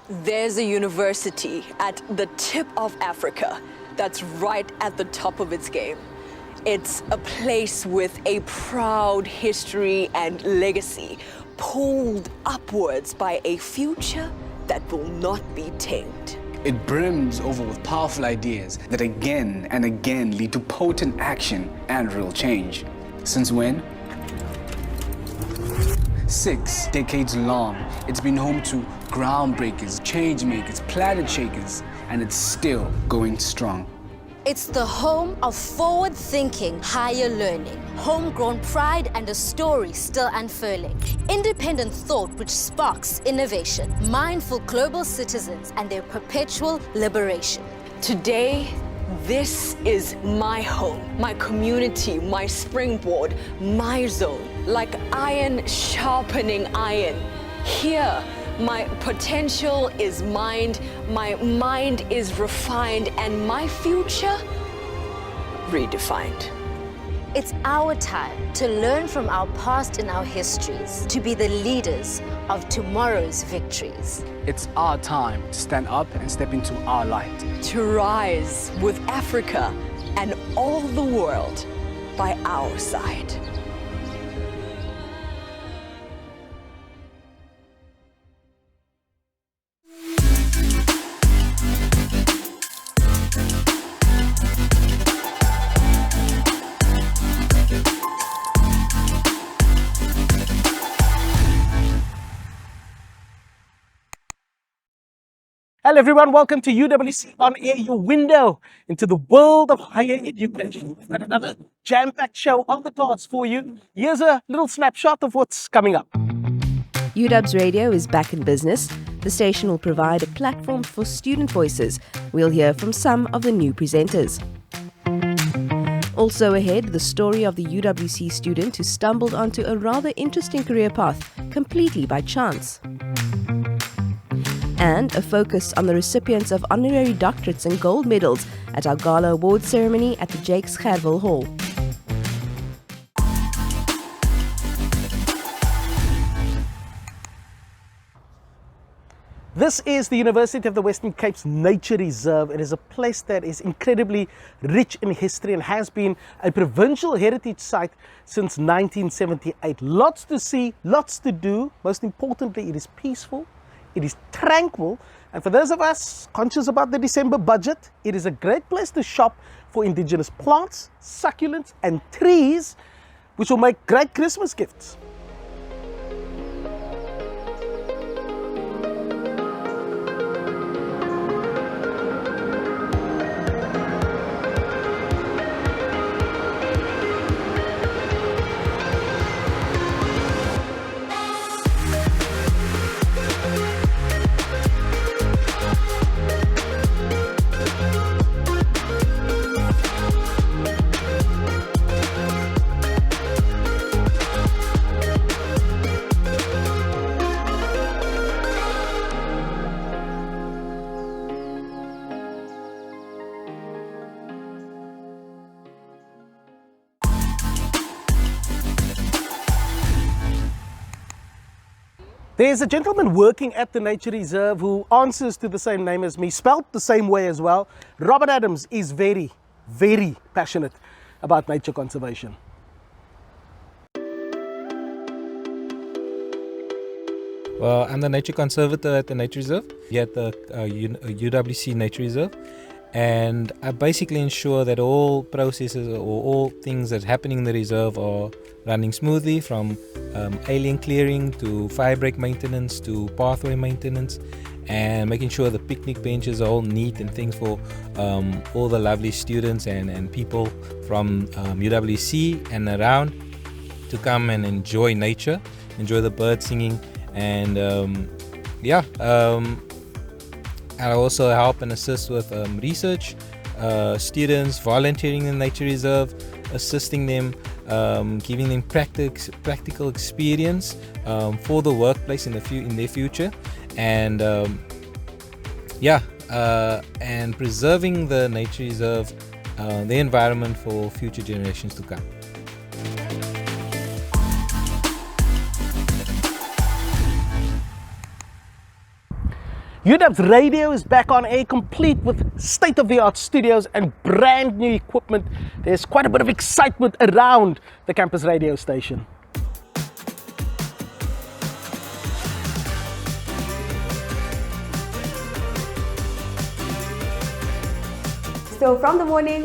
There's a university at the tip of Africa that's right at the top of its game. It's a place with a proud history and legacy, pulled upwards by a future that will not be tamed. It brims over with powerful ideas that again and again lead to potent action and real change. Since when? 6 decades long, it's been home to groundbreakers, change makers, planet shakers, and it's still going strong. It's the home of forward-thinking higher learning, homegrown pride and a story still unfurling, independent thought which sparks innovation, mindful global citizens and their perpetual liberation. Today, this is my home, my community, my springboard, my zone, like iron sharpening iron. Here, my potential is mined, my mind is refined, and my future redefined. It's our time to learn from our past and our histories, to be the leaders of tomorrow's victories. It's our time to stand up and step into our light. To rise with Africa and all the world by our side. Hello everyone, welcome to UWC On Air, your window into the world of higher education. We've got another jam-packed show on the cards for you. Here's a little snapshot of what's coming up. UW's Radio is back in business. The station will provide a platform for student voices. We'll hear from some of the new presenters. Also ahead, the story of the UWC student who stumbled onto a rather interesting career path completely by chance. And a focus on the recipients of honorary doctorates and gold medals at our gala awards ceremony at the Jakes Gerwel Hall. This is the University of the Western Cape's Nature Reserve. It is a place that is incredibly rich in history and has been a provincial heritage site since 1978. Lots to see, lots to do. Most importantly, it is peaceful. It is tranquil, and for those of us conscious about the December budget, it is a great place to shop for indigenous plants, succulents and trees, which will make great Christmas gifts. There's a gentleman working at the Nature Reserve who answers to the same name as me, spelt the same way as well. Robert Adams is very, very passionate about nature conservation. Well, I'm the nature conservator at the Nature Reserve, here at the UWC Nature Reserve. And I basically ensure that all processes or all things that's happening in the reserve are running smoothly, from alien clearing to fire break maintenance to pathway maintenance, and making sure the picnic benches are all neat and things for all the lovely students and people from UWC and around to come and enjoy nature, enjoy the bird singing, and I also help and assist with research, students volunteering in the Nature Reserve, assisting them, giving them practical experience for the workplace in their future, and and preserving the Nature Reserve, the environment for future generations to come. UW's radio is back on air, complete with state-of-the-art studios and brand new equipment. There's quite a bit of excitement around the campus radio station. So from the morning,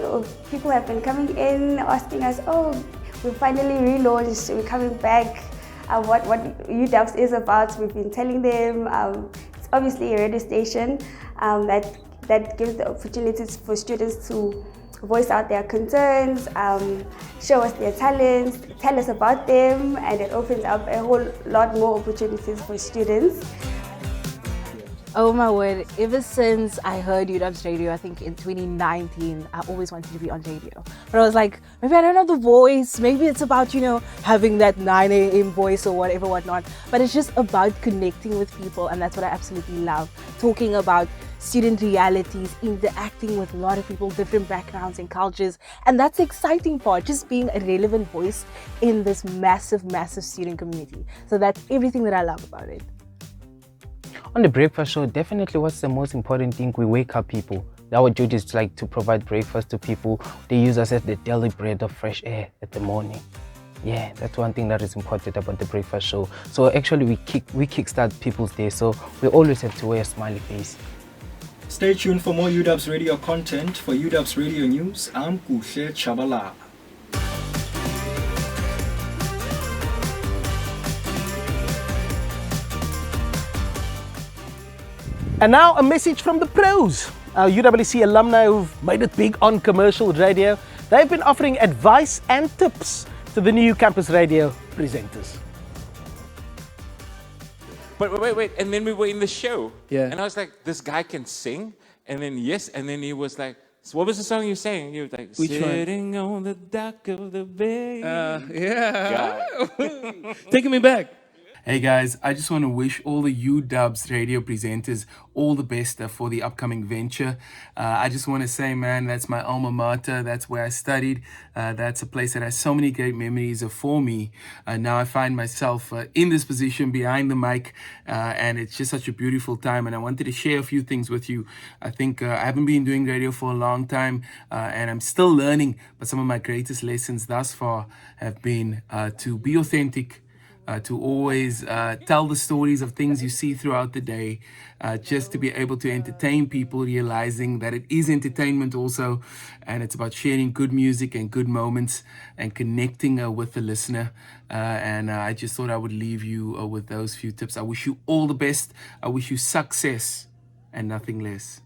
people have been coming in asking us, oh, we finally relaunched, we're coming back, what uDubs is about. We've been telling them it's obviously a radio station that gives the opportunities for students to voice out their concerns, show us their talents, tell us about them, and it opens up a whole lot more opportunities for students. Oh my word, ever since I heard uDubs radio, I think in 2019, I always wanted to be on radio. But I was like, maybe I don't have the voice, maybe it's about, having that 9 a.m. voice or whatnot. But it's just about connecting with people, and that's what I absolutely love. Talking about student realities, interacting with a lot of people, different backgrounds and cultures. And that's the exciting part, just being a relevant voice in this massive, massive student community. So that's everything that I love about it. On the breakfast show, definitely what's the most important thing, we wake up people. Our duty is to provide breakfast to people. They use us as the daily bread of fresh air at the morning. Yeah, that's one thing that is important about the breakfast show. So actually we kickstart people's day, so we always have to wear a smiley face. Stay tuned for more uDubs radio content. For uDubs radio news, I'm Kushe Chabala. And now a message from the pros. Our UWC alumni who've made it big on commercial radio. They've been offering advice and tips to the new campus radio presenters. But wait, and then we were in the show. Yeah. And I was like, this guy can sing? And then he was like, so what was the song you sang? You were like, Which sitting on the dock of the bay. Yeah. Taking me back. Hey guys, I just want to wish all the uDubs radio presenters all the best for the upcoming venture. I just want to say, man, that's my alma mater. That's where I studied. That's a place that has so many great memories for me. Now I find myself in this position behind the mic, and it's just such a beautiful time. And I wanted to share a few things with you. I think I haven't been doing radio for a long time, and I'm still learning. But some of my greatest lessons thus far have been to be authentic, to always tell the stories of things you see throughout the day, just to be able to entertain people, realizing that it is entertainment also, and it's about sharing good music and good moments and connecting with the listener. And I just thought I would leave you with those few tips. I wish you all the best. I wish you success and nothing less.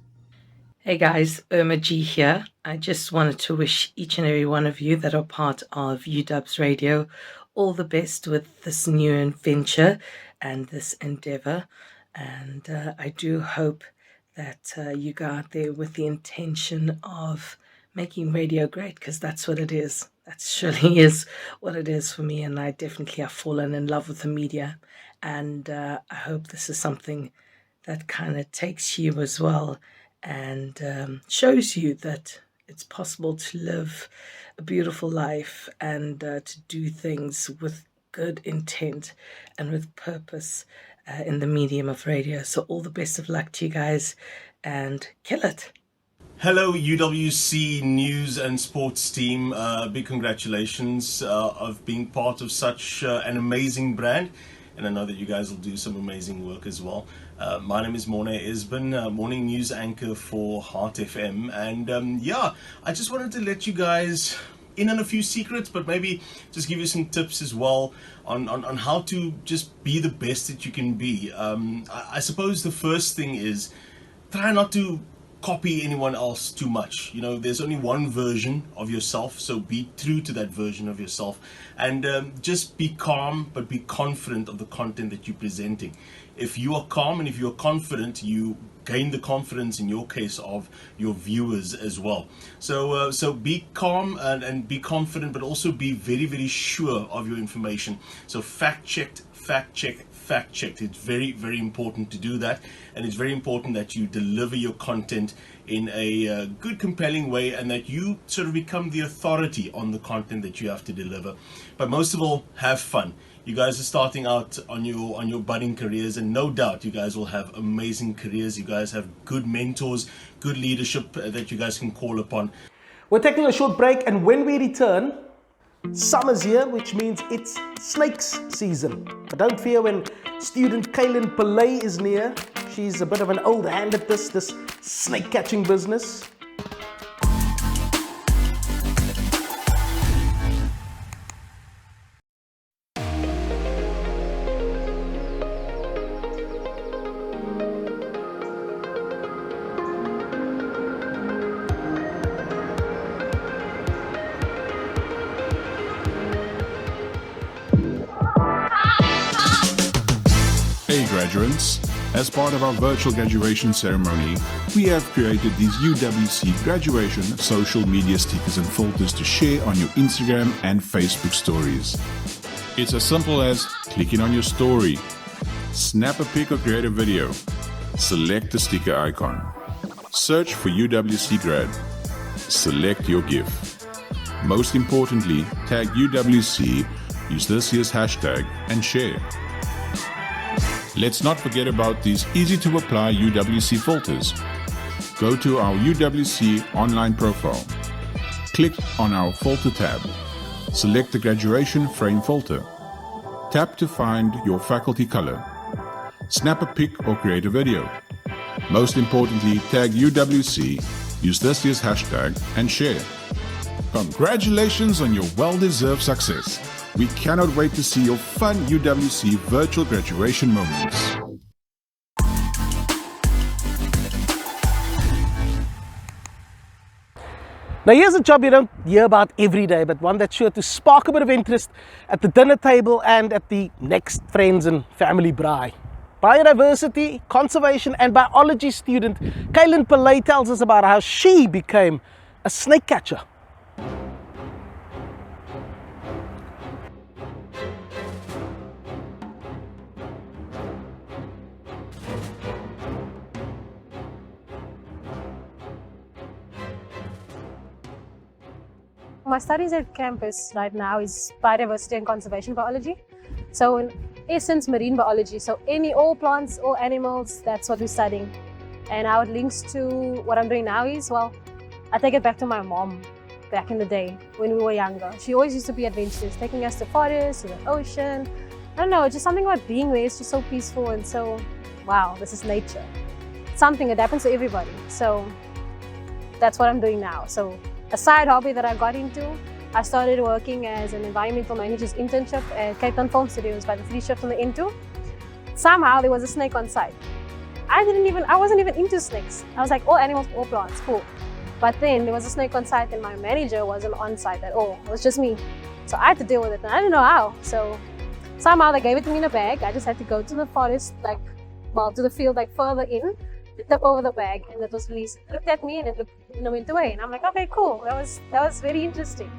Hey guys, Irma G here. I just wanted to wish each and every one of you that are part of uDubs Radio all the best with this new venture and this endeavor. And I do hope that you go out there with the intention of making radio great, because that's what it is. That surely is what it is for me. And I definitely have fallen in love with the media. And I hope this is something that kind of takes you as well and shows you that it's possible to live a beautiful life and to do things with good intent and with purpose in the medium of radio. So all the best of luck to you guys and kill it. Hello UWC News and Sports team. Big congratulations of being part of such an amazing brand. And I know that you guys will do some amazing work as well. My name is Morne Esben, morning news anchor for Heart FM. And yeah, I just wanted to let you guys in on a few secrets, but maybe just give you some tips as well on how to just be the best that you can be. I suppose the first thing is try not to copy anyone else too much. You know, there's only one version of yourself, so be true to that version of yourself, and just be calm but be confident of the content that you're presenting. If you are calm and if you're confident, you gain the confidence in your case of your viewers as well. So be calm and be confident, but also be very, very sure of your information. So fact checked. It's very, very important to do that, and it's very important that you deliver your content in a good, compelling way, and that you sort of become the authority on the content that you have to deliver. But most of all, have fun. You guys are starting out on your budding careers, and no doubt you guys will have amazing careers. You guys have good mentors, good leadership that you guys can call upon. We're taking a short break, and when we return, summer's here, which means it's snakes season. But don't fear when student Kaylin Pillay is near. She's a bit of an old hand at this snake catching business. Hey graduates, as part of our virtual graduation ceremony, we have created these UWC graduation social media stickers and filters to share on your Instagram and Facebook stories. It's as simple as clicking on your story, snap a pic or create a video, select the sticker icon, search for UWC grad, select your GIF. Most importantly, tag UWC, use this year's hashtag and share. Let's not forget about these easy-to-apply UWC filters. Go to our UWC online profile. Click on our filter tab. Select the graduation frame filter. Tap to find your faculty color. Snap a pic or create a video. Most importantly, tag UWC, use this year's hashtag and share. Congratulations on your well-deserved success. We cannot wait to see your fun UWC virtual graduation moments. Now here's a job you don't hear about every day, but one that's sure to spark a bit of interest at the dinner table and at the next friends and family braai. Biodiversity, conservation and biology student Kaylin Pillay tells us about how she became a snake catcher. My studies at campus right now is biodiversity and conservation biology. So in essence, marine biology. So all plants, all animals, that's what we're studying. And how it links to what I'm doing now is, well, I take it back to my mom back in the day when we were younger. She always used to be adventurous, taking us to forests, to the ocean. I don't know, just something about being there is just so peaceful and so, wow, this is nature. Something that happens to everybody. So that's what I'm doing now. So a side hobby that I got into, I started working as an environmental manager's internship at Cape Town Film Studios by the 3 shift on the N2. Somehow there was a snake on site. I wasn't even into snakes. I was like, all animals, all plants, cool. But then there was a snake on site and my manager wasn't on site at all. It was just me. So I had to deal with it and I didn't know how. So somehow they gave it to me in a bag. I just had to go to the forest, to the field further in, tip over the bag, and it was released. It looked at me and it went away. And I'm like, okay, cool. That was very interesting.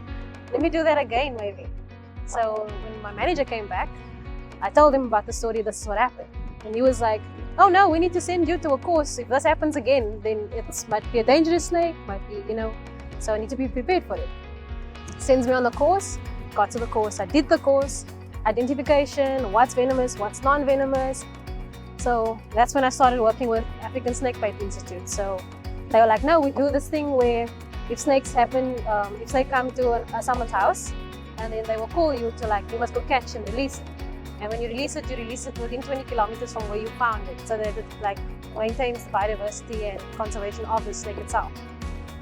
Let me do that again, maybe. So when my manager came back, I told him about the story. This is what happened, and he was like, "Oh no, we need to send you to a course. If this happens again, then it might be a dangerous snake, might be, So I need to be prepared for it." Sends me on the course. Got to the course. I did the course. Identification. What's venomous? What's non-venomous? So that's when I started working with African Snakebite Institute. So they were like, no, we do this thing where if snakes come to someone's house, and then they will call you to you must go catch and release it. And when you release it within 20 kilometers from where you found it, so that it maintains the biodiversity and conservation of the snake itself.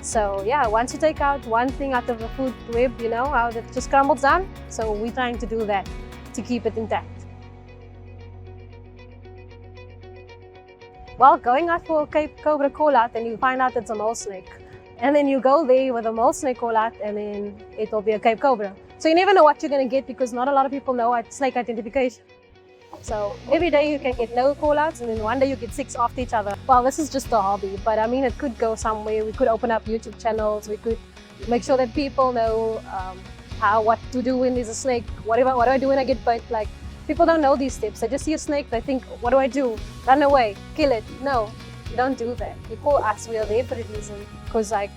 So yeah, once you take out one thing out of the food web, how it just crumbles down. So we're trying to do that to keep it intact. Well, going out for a Cape Cobra call-out and you find out it's a mole snake. And then you go there with a mole snake call-out and then it will be a Cape Cobra. So you never know what you're going to get because not a lot of people know snake identification. So every day you can get no call-outs and then one day you get 6 after each other. Well, this is just a hobby, but I mean, it could go somewhere. We could open up YouTube channels. We could make sure that people know what to do when there's a snake. What do I do when I get bit? People don't know these steps. They just see a snake, they think, what do I do? Run away, kill it. No, you don't do that. You call us, we are there for a reason. Because if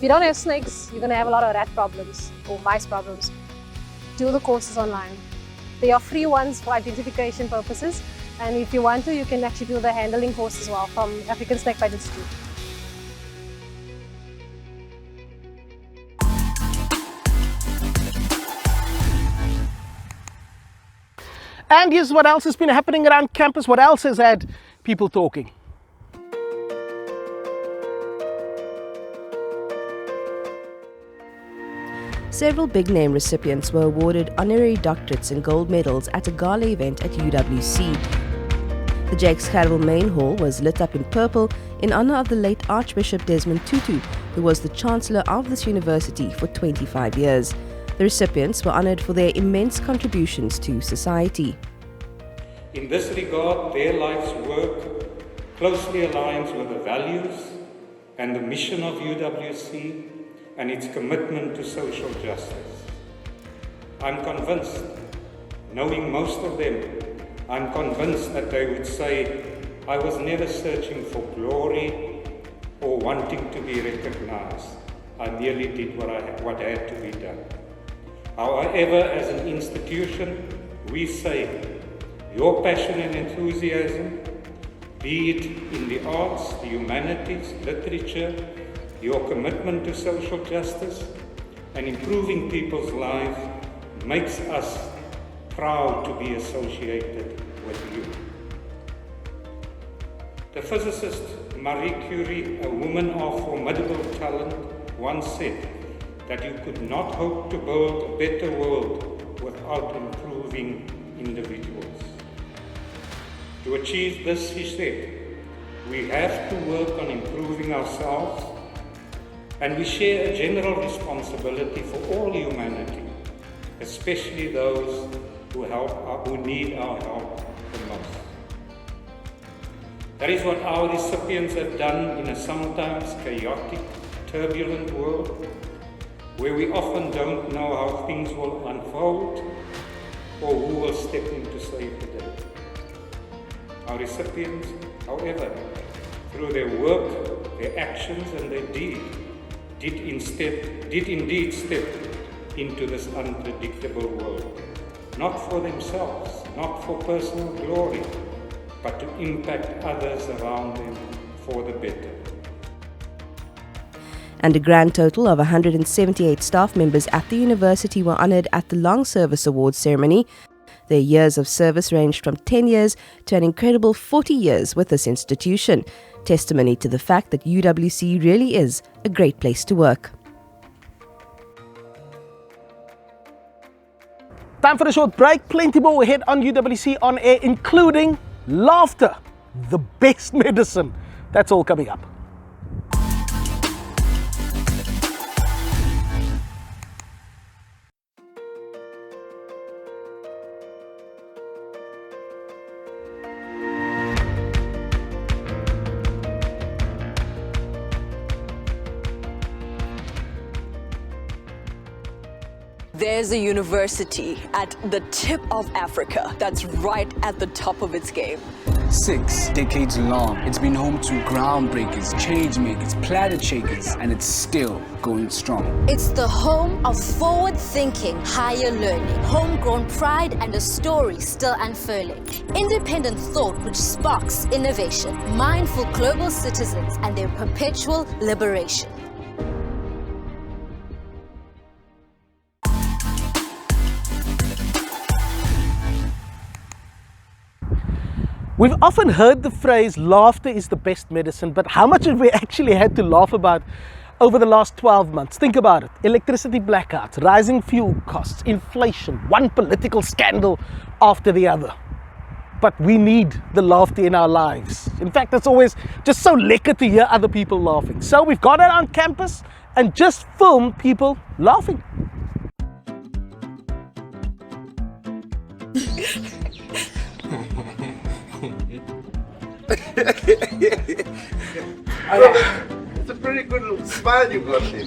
you don't have snakes, you're gonna have a lot of rat problems or mice problems. Do the courses online. There are free ones for identification purposes, and if you want to, you can actually do the handling course as well from African Snackbite Institute. And here's what else has been happening around campus. What else has had people talking? Several big-name recipients were awarded honorary doctorates and gold medals at a gala event at UWC. The Jakes Gerwel main hall was lit up in purple in honor of the late Archbishop Desmond Tutu, who was the Chancellor of this university for 25 years. The recipients were honored for their immense contributions to society. In this regard, their life's work closely aligns with the values and the mission of UWC and its commitment to social justice. I'm convinced, knowing most of them, I'm convinced that they would say, I was never searching for glory or wanting to be recognized. I merely did what had to be done. However, as an institution, we say, your passion and enthusiasm, be it in the arts, the humanities, literature, your commitment to social justice and improving people's lives makes us proud to be associated with you. The physicist Marie Curie, a woman of formidable talent, once said that you could not hope to build a better world without improving individuals. To achieve this, she said, we have to work on improving ourselves, and we share a general responsibility for all humanity, especially those who need our help the most. That is what our recipients have done in a sometimes chaotic, turbulent world, where we often don't know how things will unfold or who will step in to save the day. Our recipients, however, through their work, their actions and their deeds, did indeed step into this unpredictable world, not for themselves, not for personal glory, but to impact others around them for the better. And a grand total of 178 staff members at the university were honoured at the Long Service Awards ceremony. Their years of service ranged from 10 years to an incredible 40 years with this institution, testimony to the fact that UWC really is a great place to work. Time for a short break. Plenty more ahead on UWC On Air, including laughter, the best medicine. That's all coming up. There's a university at the tip of Africa that's right at the top of its game. 6 decades long, it's been home to groundbreakers, change makers, planet shakers, and it's still going strong. It's the home of forward-thinking higher learning, homegrown pride and a story still unfurling. Independent thought which sparks innovation, mindful global citizens and their perpetual liberation. We've often heard the phrase, laughter is the best medicine, but how much have we actually had to laugh about over the last 12 months? Think about it. Electricity blackouts, rising fuel costs, inflation, one political scandal after the other. But we need the laughter in our lives. In fact, it's always just so lekker to hear other people laughing. So we've gone out on campus and just filmed people laughing. It's a pretty good little smile you got there.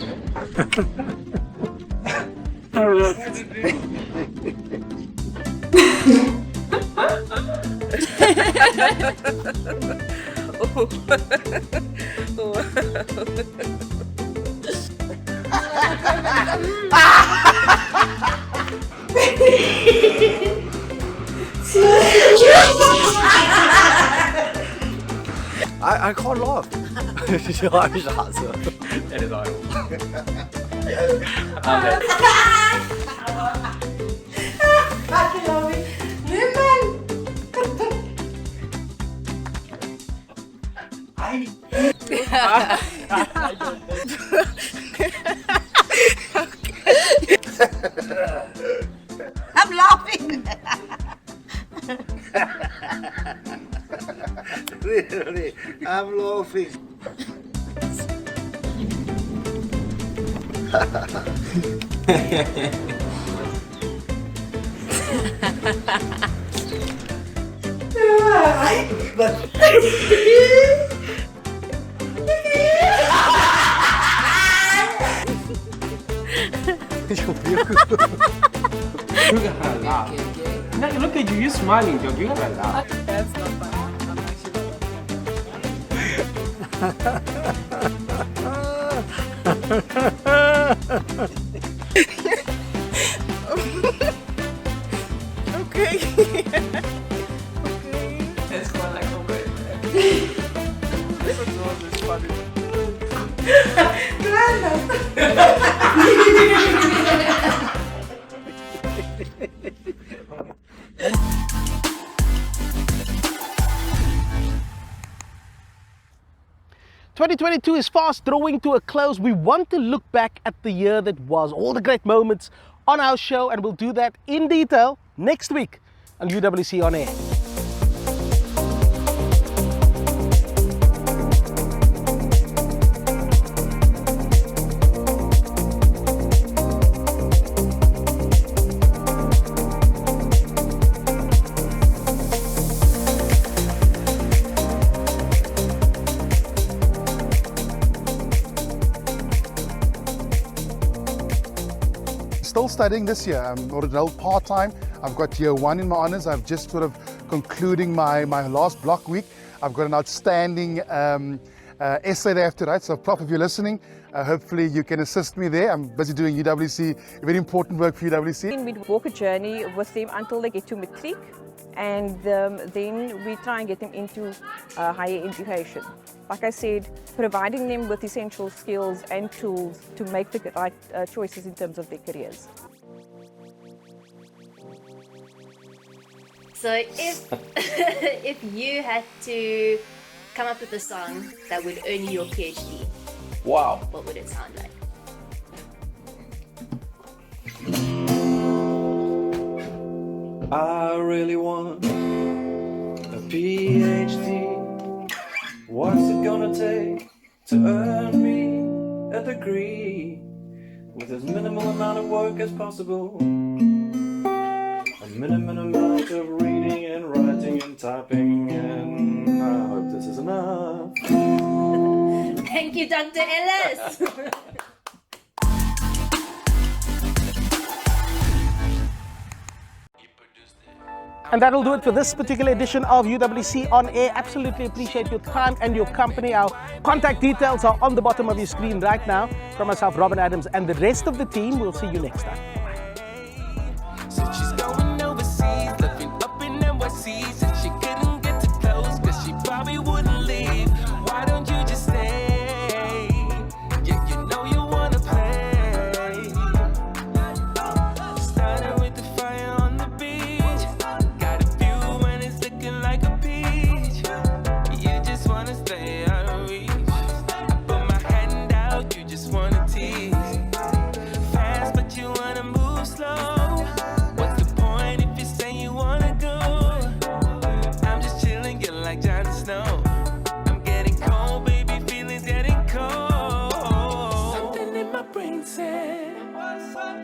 I can't laugh. That is horrible. I'm laughing. Really, I'm laughing. You gotta laugh. No, look at you, you're smiling, Joe. You gotta laugh. That's not funny. Okay. That's quite like okay. This was funny. ...2022 is fast drawing to a close. We want to look back at the year that was, all the great moments on our show, and we'll do that in detail next week on UWC On Air. Still studying this year. I'm original part-time. I've got year 1 in my honors. I've just sort of concluding my last block week. I've got an outstanding essay that I have to write. So Prof, if you're listening, hopefully you can assist me there. I'm busy doing UWC, very important work for UWC. We walk a journey with them until they get to matric, and then we try and get them into higher education. Like I said, providing them with essential skills and tools to make the right choices in terms of their careers. So if you had to come up with a song that would earn you your PhD, wow, what would it sound like? I really want a PhD. What's it gonna take to earn me a degree with as minimal amount of work as possible? A minimum amount of reading and writing and typing, and I hope this is enough. Thank you, Dr. Ellis. And that'll do it for this particular edition of UWC On Air. Absolutely appreciate your time and your company. Our contact details are on the bottom of your screen right now. From myself, Robin Adams, and the rest of the team, we'll see you next time. She's going overseas, living up in NYC, and she couldn't get too close, cause she probably wouldn't leave. Why don't you just stay? Yeah, you know you wanna play. Started with the fire on the beach, got a view and it's looking like a peach. You just wanna stay out of reach. I put my hand out, you just wanna tease. Fast, but you wanna move slow.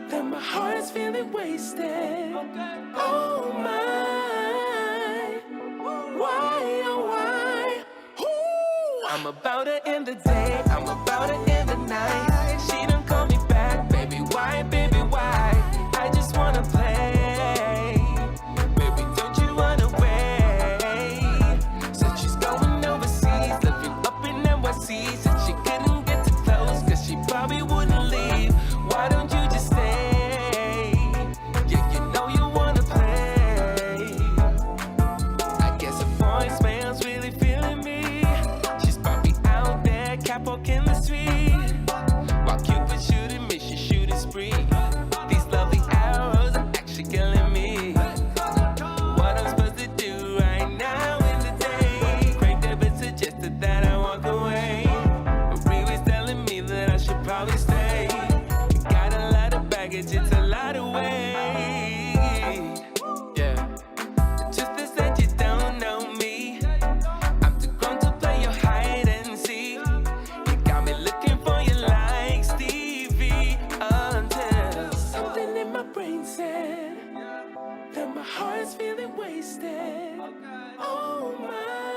That my heart is feeling wasted. Oh my, why, oh why? Ooh. I'm about to end the day, I'm about to end the night. She done call me back, baby, why, baby, why? I just wanna play, baby, don't you run away. Said she's going overseas, living up in NYC, said she couldn't get too close, cause she probably wouldn't leave. Why don't you just stay? Yeah, you know you wanna play. capo chemistry. While Cupid shooting, mission shooting spree. These lovely arrows are actually killing me. What I'm supposed to do right now in the day? Craig David suggested that I walk away. Marie was telling me that I should probably stay. Got a lot of baggage, it's a lot of weight. Yeah. The truth is that you don't know me. I'm too grown to play your hide and seek. You got me looking for you like Stevie until something in my brain said that my heart's feeling wasted. Oh my.